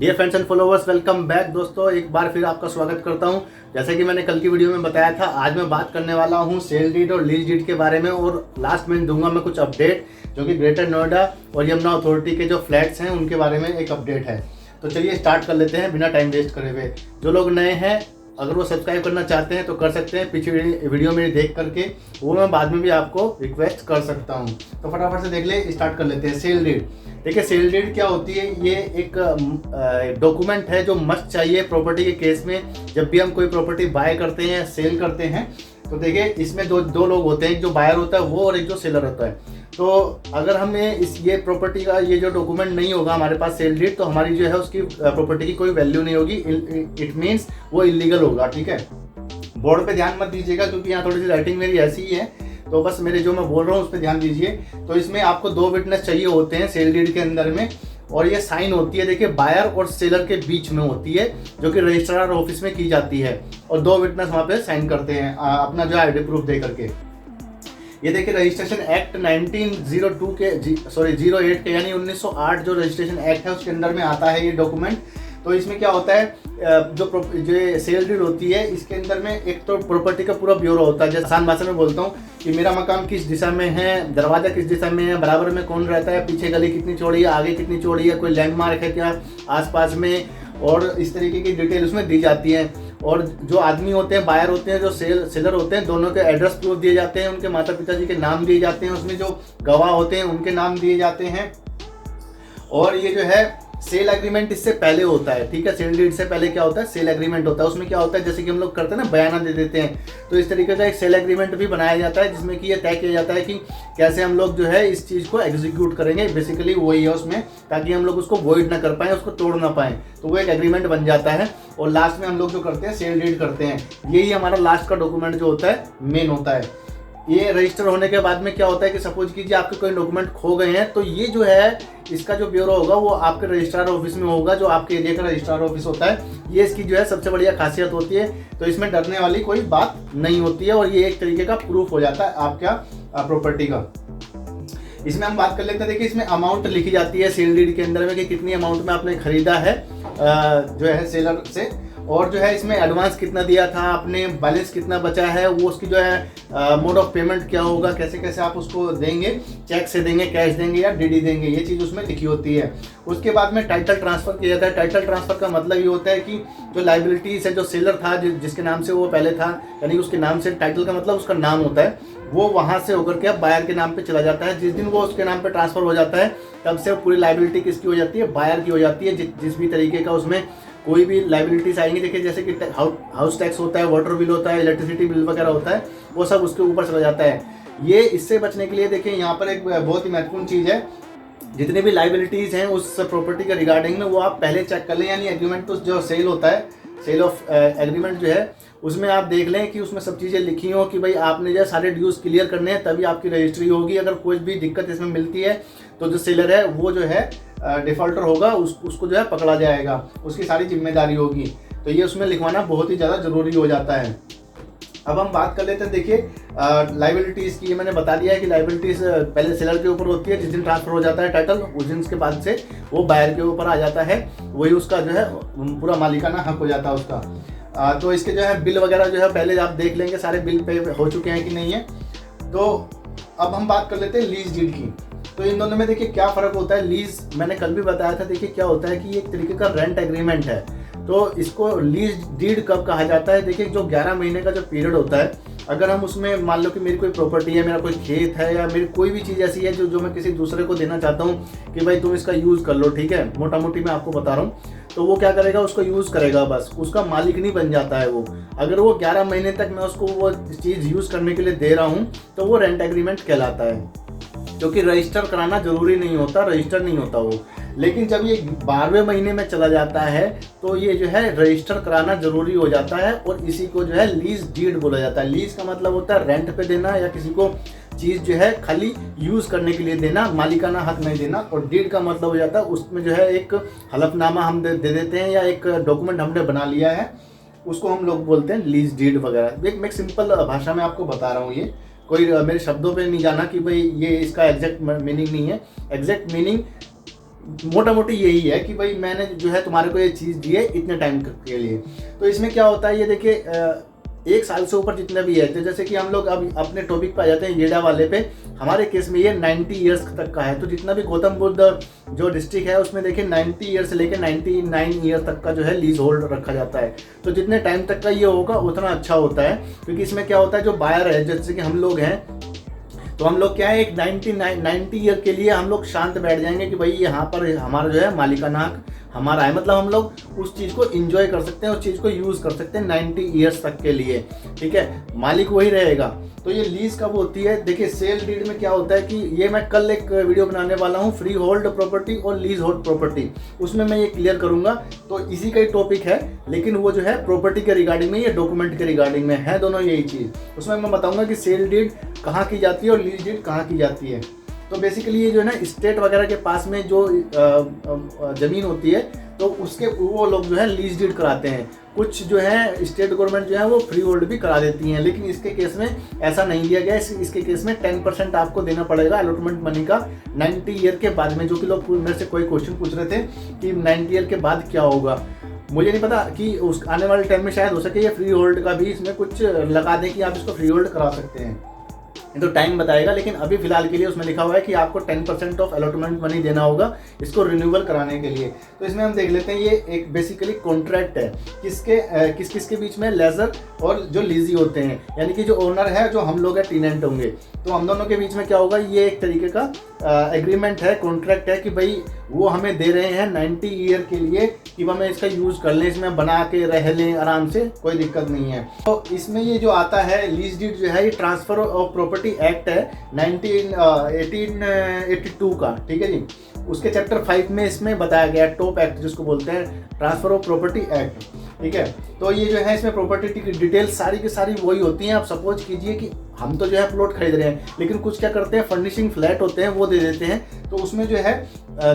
Dear friends and followers, welcome back दोस्तों। एक बार फिर आपका स्वागत करता हूं। जैसे कि मैंने कल की वीडियो में बताया था, आज मैं बात करने वाला हूं सेल डीड और लीज डीड के बारे में, और लास्ट में दूंगा मैं कुछ अपडेट जो कि ग्रेटर नोएडा और यमुना अथॉरिटी के जो फ्लैट्स हैं उनके बारे में एक अपडेट है। तो चलिए स्टार्ट कर लेते हैं बिना टाइम वेस्ट करे हुए। जो लोग नए हैं, अगर वो सब्सक्राइब करना चाहते हैं तो कर सकते हैं, पीछे वीडियो मेरी देख करके, वो मैं बाद में भी आपको रिक्वेस्ट कर सकता हूँ। तो फटाफट से देख ले, स्टार्ट कर लेते हैं। सेल डीड, देखिए सेल डीड क्या होती है। ये एक डॉक्यूमेंट है जो मस्ट चाहिए प्रॉपर्टी के केस में। जब भी हम कोई प्रॉपर्टी बाय करते हैं, सेल करते हैं, तो देखिए इसमें दो लोग होते हैं, एक जो बायर होता है वो और एक जो सेलर होता है। तो अगर हमें ये प्रॉपर्टी का ये जो डॉक्यूमेंट नहीं होगा हमारे पास, सेल डीड, तो हमारी जो है उसकी प्रॉपर्टी की कोई वैल्यू नहीं होगी। इट मीन्स वो इलीगल होगा। ठीक है, बोर्ड पे ध्यान मत दीजिएगा क्योंकि यहाँ थोड़ी सी राइटिंग मेरी ऐसी ही है, तो बस मेरे जो मैं बोल रहा हूँ उस पर ध्यान दीजिए। तो इसमें आपको 2 विटनेस चाहिए होते हैं सेल डीड के अंदर में, और ये साइन होती है, देखिए बायर और सेलर के बीच में होती है, जो कि रजिस्ट्रार ऑफिस में की जाती है, और 2 विटनेस वहाँ पे साइन करते हैं अपना जो आईडी प्रूफ दे करके। ये देखिए रजिस्ट्रेशन एक्ट 1902 के 08 के यानी 1908 जो रजिस्ट्रेशन एक्ट है उसके अंदर में आता है ये डॉक्यूमेंट। तो इसमें क्या होता है, जो सेल डीड होती है इसके अंदर में एक तो प्रॉपर्टी का पूरा ब्यूरो होता है। जैसे आसान भाषा में बोलता हूँ कि मेरा मकान किस दिशा में है, दरवाजा किस दिशा में है, बराबर में कौन रहता है, पीछे गली कितनी चौड़ी है, आगे कितनी चौड़ी है, कोई लैंडमार्क है क्या आसपास में, और इस तरीके की डिटेल उसमें दी जाती है। और जो आदमी होते हैं, बायर होते हैं, जो सेलर होते हैं, दोनों के एड्रेस प्रूफ दिए जाते हैं, उनके माता पिता जी के नाम दिए जाते हैं, उसमें जो गवाह होते हैं उनके नाम दिए जाते हैं। और ये जो है सेल एग्रीमेंट इससे पहले होता है। ठीक है, सेल डीड से पहले क्या होता है, सेल एग्रीमेंट होता है। उसमें क्या होता है, जैसे कि हम लोग करते हैं ना, बयाना दे देते हैं, तो इस तरीके का एक सेल एग्रीमेंट भी बनाया जाता है जिसमें कि ये तय किया जाता है कि कैसे हम लोग जो है इस चीज़ को एग्जीक्यूट करेंगे। बेसिकली वही है उसमें, ताकि हम लोग उसको वॉइड ना कर पाएँ, उसको तोड़ ना पाएँ, तो वो एक एग्रीमेंट बन जाता है। और लास्ट में हम लोग जो करते हैं सेल डीड करते हैं। यही हमारा लास्ट का डॉक्यूमेंट जो होता है मेन होता है। ये रजिस्टर होने के बाद में क्या होता है कि सपोज कीजिए आपके कोई डॉक्यूमेंट खो गए हैं, तो ये जो है इसका जो ब्यूरो होगा वो आपके रजिस्ट्रार ऑफिस में होगा, जो आपके एरिया का रजिस्ट्रार ऑफिस होता है। ये इसकी जो है सबसे बढ़िया खासियत होती है। तो इसमें डरने वाली कोई बात नहीं होती है, और ये एक तरीके का प्रूफ हो जाता है आपका प्रॉपर्टी का। इसमें हम बात कर लेते हैं। देखिए इसमें अमाउंट लिखी जाती है सेल डीड के अंदर में कि कितनी अमाउंट में आपने खरीदा है जो है सेलर से, और जो है इसमें एडवांस कितना दिया था आपने, बैलेंस कितना बचा है, वो उसकी जो है मोड ऑफ पेमेंट क्या होगा, कैसे कैसे आप उसको देंगे, चेक से देंगे, कैश देंगे या डीडी देंगे, ये चीज़ उसमें लिखी होती है। उसके बाद में टाइटल ट्रांसफर किया जाता है। टाइटल ट्रांसफर का मतलब ये होता है कि जो लाइबिलिटीज है, जो सेलर था जिसके नाम से वो पहले था, यानी उसके नाम से, टाइटल का मतलब उसका नाम होता है, वो वहाँ से होकर के अब बायर के नाम पे चला जाता है। जिस दिन वो उसके नाम पे ट्रांसफर हो जाता है, तब से पूरी लाइबिलिटी किसकी हो जाती है, बायर की हो जाती है। जिस भी तरीके का उसमें कोई भी लाइबिलिटीज आएंगी, देखिए जैसे कि हाउस टैक्स होता है, वाटर बिल होता है, इलेक्ट्रिसिटी बिल वगैरह होता है, वो सब उसके ऊपर चला जाता है। ये इससे बचने के लिए देखिए यहाँ पर एक बहुत ही महत्वपूर्ण चीज़ है, जितनी भी लाइबिलिटीज़ हैं उस प्रॉपर्टी के रिगार्डिंग में वो आप पहले चेक कर लें। यानी एग्रीमेंट तो जो सेल होता है, सेल ऑफ एग्रीमेंट जो है, उसमें आप देख लें कि उसमें सब चीज़ें लिखी हो कि भाई आपने जो सारे ड्यूज क्लियर करने हैं, तभी आपकी रजिस्ट्री होगी। अगर कोई भी दिक्कत इसमें मिलती है तो जो सेलर है वो जो है डिफॉल्टर होगा, उसको जो है पकड़ा जाएगा, उसकी सारी जिम्मेदारी होगी। तो ये उसमें लिखवाना बहुत ही ज़्यादा ज़रूरी हो जाता है। अब हम बात कर लेते हैं। देखिए लाइबिलिटीज़ की, ये मैंने बता दिया है कि लाइबिलिटीज़ पहले सेलर के ऊपर होती है। जिस दिन ट्रांसफर हो जाता है टाइटल, उस दिन के बाद से वो बायर के ऊपर आ जाता है, वही उसका जो है पूरा मालिकाना हक हो जाता है उसका। तो इसके जो है बिल वगैरह जो है पहले आप देख लेंगे सारे बिल पे हो चुके हैं कि नहीं है। तो अब हम बात कर लेते हैं लीज डीड की। तो इन दोनों में देखिए क्या फ़र्क होता है। लीज मैंने कल भी बताया था। देखिए क्या होता है कि एक तरीके का रेंट एग्रीमेंट है, तो इसको लीज डीड कब कहा जाता है। देखिए जो 11 महीने का जो पीरियड होता है, अगर हम उसमें मान लो कि मेरी कोई प्रॉपर्टी है, मेरा कोई खेत है, या मेरी कोई भी चीज़ ऐसी है जो मैं किसी दूसरे को देना चाहता हूँ कि भाई तुम इसका यूज़ कर लो, ठीक है, मोटा मोटी मैं आपको बता रहा हूँ, तो वो क्या करेगा, उसको यूज़ करेगा, बस उसका मालिक नहीं बन जाता है वो। अगर वो 11 महीने तक मैं उसको वो चीज़ यूज़ करने के लिए दे रहा हूँ तो वो रेंट एग्रीमेंट कहलाता है, क्योंकि रजिस्टर कराना जरूरी नहीं होता, रजिस्टर नहीं होता वो। लेकिन जब ये 12वें महीने में चला जाता है तो ये जो है रजिस्टर कराना जरूरी हो जाता है, और इसी को जो है लीज डीड बोला जाता है। लीज का मतलब होता है रेंट पे देना, या किसी को चीज़ जो है खाली यूज़ करने के लिए देना, मालिकाना हक नहीं देना। और डीड का मतलब हो जाता है उसमें जो है एक हलफनामा हम दे देते हैं, या एक डॉक्यूमेंट हमने बना लिया है, उसको हम लोग बोलते हैं लीज डीड वगैरह। एक मैं सिंपल भाषा में आपको बता रहा हूँ, ये कोई मेरे शब्दों पे नहीं जाना कि भाई ये इसका एग्जैक्ट मीनिंग नहीं है। एग्जैक्ट मीनिंग मोटा मोटी यही है कि भाई मैंने जो है तुम्हारे को ये चीज़ दी है इतने टाइम के लिए। तो इसमें क्या होता है ये देखिए, 1 साल से ऊपर जितना भी है, तो जैसे कि हम लोग अब अपने टॉपिक पे आ जाते हैं येडा वाले पे। हमारे केस में ये 90 ईयर्स तक का है। तो जितना भी गौतम बुद्ध जो डिस्ट्रिक्ट है उसमें देखिए 90 ईयर से लेकर 99 ईयर तक का जो है लीज होल्ड रखा जाता है। तो जितने टाइम तक का ये होगा उतना अच्छा होता है, क्योंकि इसमें क्या होता है जो बायर है, जैसे कि हम लोग हैं, तो हम लोग क्या है एक 90 ईयर के लिए हम लोग शांत बैठ जाएंगे कि भाई यहाँ पर हमारा जो है मालिकाना हक हमारा है, मतलब हम लोग उस चीज़ को एंजॉय कर सकते हैं, उस चीज़ को यूज़ कर सकते हैं 90 ईयर्स तक के लिए, ठीक है। मालिक वही रहेगा। तो ये लीज कब होती है, देखिए सेल डीड में क्या होता है कि ये मैं कल एक वीडियो बनाने वाला हूँ फ्री होल्ड प्रॉपर्टी और लीज होल्ड प्रॉपर्टी, उसमें मैं ये क्लियर करूँगा। तो इसी का ही टॉपिक है, लेकिन वो जो है प्रॉपर्टी के रिगार्डिंग में, ये डॉक्यूमेंट के रिगार्डिंग में है, दोनों यही चीज़। उसमें मैं बताऊँगा कि सेल डीड कहाँ की जाती है और लीज डीड कहाँ की जाती है। तो बेसिकली ये जो है ना स्टेट वगैरह के पास में जो ज़मीन होती है, तो उसके वो लोग जो है लीज डीड कराते हैं। कुछ जो है स्टेट गवर्नमेंट जो है वो फ्री होल्ड भी करा देती हैं, लेकिन इसके केस में ऐसा नहीं दिया गया। इसके केस में 10% आपको देना पड़ेगा अलॉटमेंट मनी का 90 ईयर के बाद में। जो कि लोग मेरे से कोई क्वेश्चन पूछ रहे थे कि 90 ईयर के बाद क्या होगा, मुझे नहीं पता कि उस आने वाले टाइम में शायद हो सके ये फ्री होल्ड का भी इसमें कुछ लगा दें कि आप इसको फ्री होल्ड करा सकते हैं, तो टाइम बताएगा। लेकिन अभी फिलहाल के लिए उसमें लिखा हुआ है कि आपको 10% ऑफ अलॉटमेंट मनी देना होगा इसको रिन्यूअल कराने के लिए। तो इसमें हम देख लेते हैं, ये एक बेसिकली कॉन्ट्रैक्ट है किसके बीच में, लेजर और जो लीजी होते हैं, यानी कि जो ओनर है, जो हम लोग है टीनेंट होंगे, तो हम दोनों के बीच में क्या होगा, ये एक तरीके का एग्रीमेंट है, कॉन्ट्रैक्ट है कि भाई वो हमें दे रहे हैं 90 ईयर के लिए कि हमें इसका यूज़ कर लें, इसमें बना के रह लें आराम से, कोई दिक्कत नहीं है। तो इसमें ये जो आता है लीज डीड जो है, ये ट्रांसफ़र ऑफ प्रॉपर्टी एक्ट है 1882 का, ठीक है जी। उसके चैप्टर 5 में इसमें बताया गया है, टॉप एक्ट जिसको बोलते हैं, ट्रांसफ़र ऑफ प्रॉपर्टी एक्ट, ठीक है। तो ये जो है इसमें प्रॉपर्टी की डिटेल सारी की सारी वही होती हैं। आप सपोज कीजिए कि हम तो जो है प्लॉट खरीद रहे हैं, लेकिन कुछ क्या करते हैं फर्निशिंग फ्लैट होते हैं वो दे देते हैं, तो उसमें जो है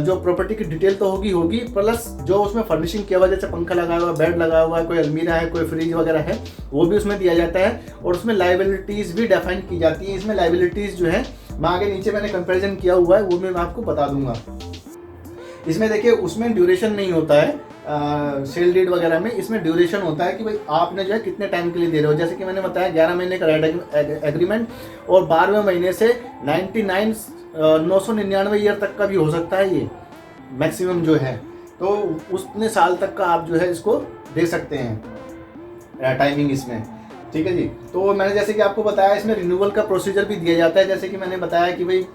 जो प्रॉपर्टी की डिटेल तो होगी प्लस जो उसमें फर्निशिंग किया हुआ, जैसे पंखा लगा हुआ है, बेड लगा हुआ है, कोई अलमीरा है, कोई फ्रिज वगैरह है, वो भी उसमें दिया जाता है। और उसमें लाइबिलिटीज़ भी डिफाइन की जाती हैं। इसमें लाइबिलिटीज़ जो है मैं आगे नीचे मैंने कंपेरिजन किया हुआ है, वो मैं आपको बता दूंगा। इसमें देखिए उसमें ड्यूरेशन नहीं होता है सेल डीड वगैरह में, इसमें ड्यूरेशन होता है कि भाई आपने जो है कितने टाइम के लिए दे रहे हो। जैसे कि मैंने बताया 11 महीने का रेंट एग्रीमेंट, और 12वें महीने से 999 ईयर तक का भी हो सकता है, ये मैक्सिमम जो है। तो उतने साल तक का आप जो है इसको दे सकते हैं टाइमिंग इसमें, ठीक है जी। तो मैंने जैसे कि आपको बताया इसमें रिन्यूअल का प्रोसीजर भी दिया जाता है। जैसे कि मैंने बताया कि भाई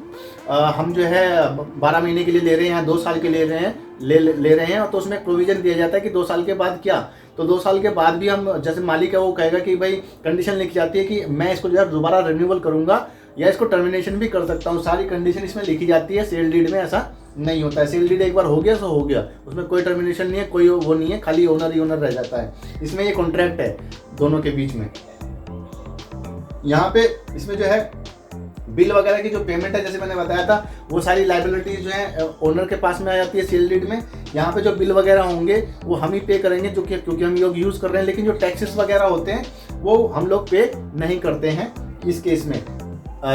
हम जो है 12 महीने के लिए ले रहे हैं, 2 साल के ले रहे हैं, और तो उसमें प्रोविजन दिया जाता है कि 2 साल के बाद क्या, तो 2 साल के बाद भी हम, जैसे मालिक है वो कहेगा कि भाई कंडीशन लिखी जाती है कि मैं इसको जो है दोबारा रिन्यूअल करूंगा या इसको टर्मिनेशन भी कर सकता हूँ, सारी कंडीशन इसमें लिखी जाती है। सेल डीड में ऐसा नहीं होता है, सेल डीड एक बार हो गया सो हो गया, उसमें कोई टर्मिनेशन नहीं है, कोई वो नहीं है, खाली ओनर ही ओनर रह जाता है। इसमें ये कॉन्ट्रैक्ट है दोनों के बीच में। यहाँ पे इसमें जो है बिल वगैरह की जो पेमेंट है, जैसे मैंने बताया था, वो सारी लाइबिलिटीज जो है ओनर के पास में आ जाती है सेल डीड में। यहाँ पे जो बिल वगैरह होंगे वो हम ही पे करेंगे, जो कि क्योंकि हम लोग यूज़ कर रहे हैं, लेकिन जो टैक्सेस वगैरह होते हैं वो हम लोग पे नहीं करते हैं इस केस में।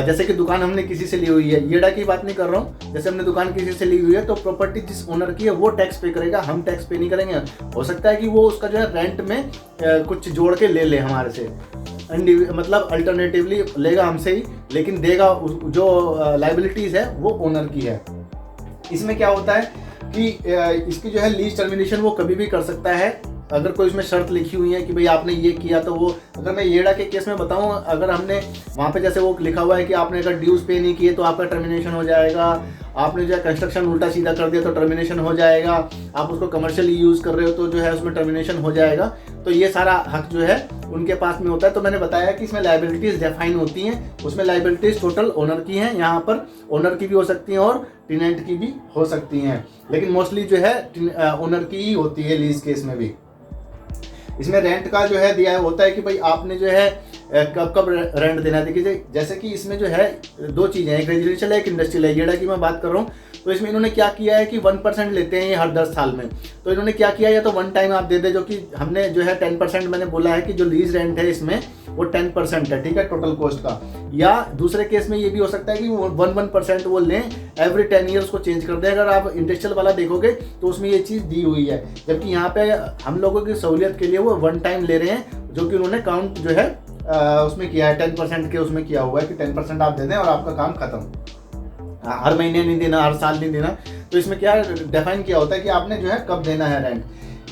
जैसे कि दुकान हमने किसी से ली हुई है, येडा की बात नहीं कर रहा हूँ, जैसे हमने दुकान किसी से ली हुई है तो प्रॉपर्टी जिस ओनर की है वो टैक्स पे करेगा, हम टैक्स पे नहीं करेंगे। हो सकता है कि वो उसका जो है रेंट में कुछ जोड़ के ले ले हमारे से, मतलब अल्टरनेटिवली लेगा हमसे ही, लेकिन देगा जो लाइबिलिटीज़ है वो ओनर की है। इसमें क्या होता है कि इसकी जो है लीज टर्मिनेशन वो कभी भी कर सकता है, अगर कोई उसमें शर्त लिखी हुई है कि भाई आपने ये किया तो वो, अगर मैं येडा के केस में बताऊं, अगर हमने वहाँ पे जैसे वो लिखा हुआ है कि आपने अगर ड्यूज पे नहीं किए तो आपका टर्मिनेशन हो जाएगा, आपने जो है कंस्ट्रक्शन उल्टा सीधा कर दिया तो टर्मिनेशन हो जाएगा, आप उसको कमर्शियली यूज़ कर रहे हो तो जो है उसमें टर्मिनेशन हो जाएगा, तो ये सारा हक जो है उनके पास में होता है। तो मैंने बताया कि इसमें लाइबिलिटीज़ डिफाइन होती हैं, उसमें लाइबिलिटीज़ टोटल ओनर की हैं, यहाँ पर ओनर की भी हो सकती हैं और टेनेंट की भी हो सकती हैं, लेकिन मोस्टली जो है ओनर की ही होती है लीज केस में भी। इसमें रेंट का जो है दिया होता है कि भाई आपने जो है कब कब रेंट देना है। देखिए जैसे कि इसमें जो है दो चीज़ें हैं, एक रेजिडेंशियल है, एक इंडस्ट्रियल है। येड़ा की मैं बात कर रहा हूँ, तो इसमें इन्होंने क्या किया है कि 1% लेते हैं ये हर 10 साल में। तो इन्होंने क्या किया, या तो वन टाइम आप दे दे, जो कि हमने जो है 10% मैंने बोला है कि जो लीज रेंट है इसमें वो 10% है, ठीक है, टोटल कॉस्ट का। या दूसरे केस में ये भी हो सकता है कि वो 1% वो लें, एवरी 10 ईयर्स को चेंज कर दें। अगर आप इंडस्ट्रियल वाला देखोगे तो उसमें ये चीज़ दी हुई है, जबकि यहाँ पे हम लोगों की सहूलियत के लिए वो वन टाइम ले रहे हैं, जो कि उन्होंने काउंट जो है उसमें किया है 10% के, उसमें किया हुआ है कि 10% आप दे दें और आपका काम खत्म। हर महीने नहीं देना, हर साल नहीं देना। तो इसमें क्या डिफाइन किया होता है कि आपने जो है कब देना है रेंट।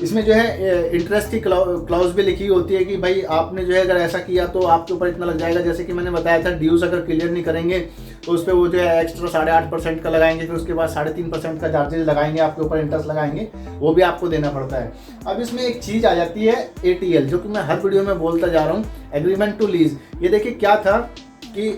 इसमें जो है इंटरेस्ट की क्लॉज भी लिखी होती है कि भाई आपने जो है अगर ऐसा किया तो आपके ऊपर इतना लग जाएगा। जैसे कि मैंने बताया था, ड्यूज अगर क्लियर नहीं करेंगे तो उस पर वो जो है एक्स्ट्रा 8.5% का लगाएंगे, फिर उसके बाद 3.5% का चार्जेस लगाएंगे, आपके ऊपर इंटरेस्ट लगाएंगे, वो भी आपको देना पड़ता है। अब इसमें एक चीज़ आ जाती है ATL, जो कि मैं हर वीडियो में बोलता जा रहा हूँ, एग्रीमेंट टू लीज। ये देखिए क्या था कि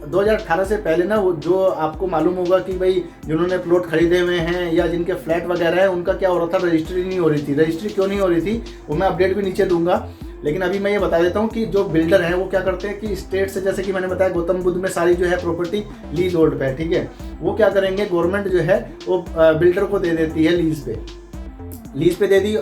2018 से पहले ना, वो जो आपको मालूम होगा कि भाई जिन्होंने प्लॉट खरीदे हुए हैं या जिनके फ्लैट वगैरह हैं, उनका क्या हो रहा था, रजिस्ट्री नहीं हो रही थी। रजिस्ट्री क्यों नहीं हो रही थी वो मैं अपडेट भी नीचे दूंगा, लेकिन अभी मैं ये बता देता हूँ कि जो बिल्डर हैं वो क्या करते हैं कि स्टेट से, जैसे कि मैंने बताया गौतम बुद्ध में सारी जो है प्रॉपर्टी लीज होल्ड पे है, ठीक है, वो क्या करेंगे, गवर्नमेंट जो है वो बिल्डर को दे देती है लीज पे दे दी।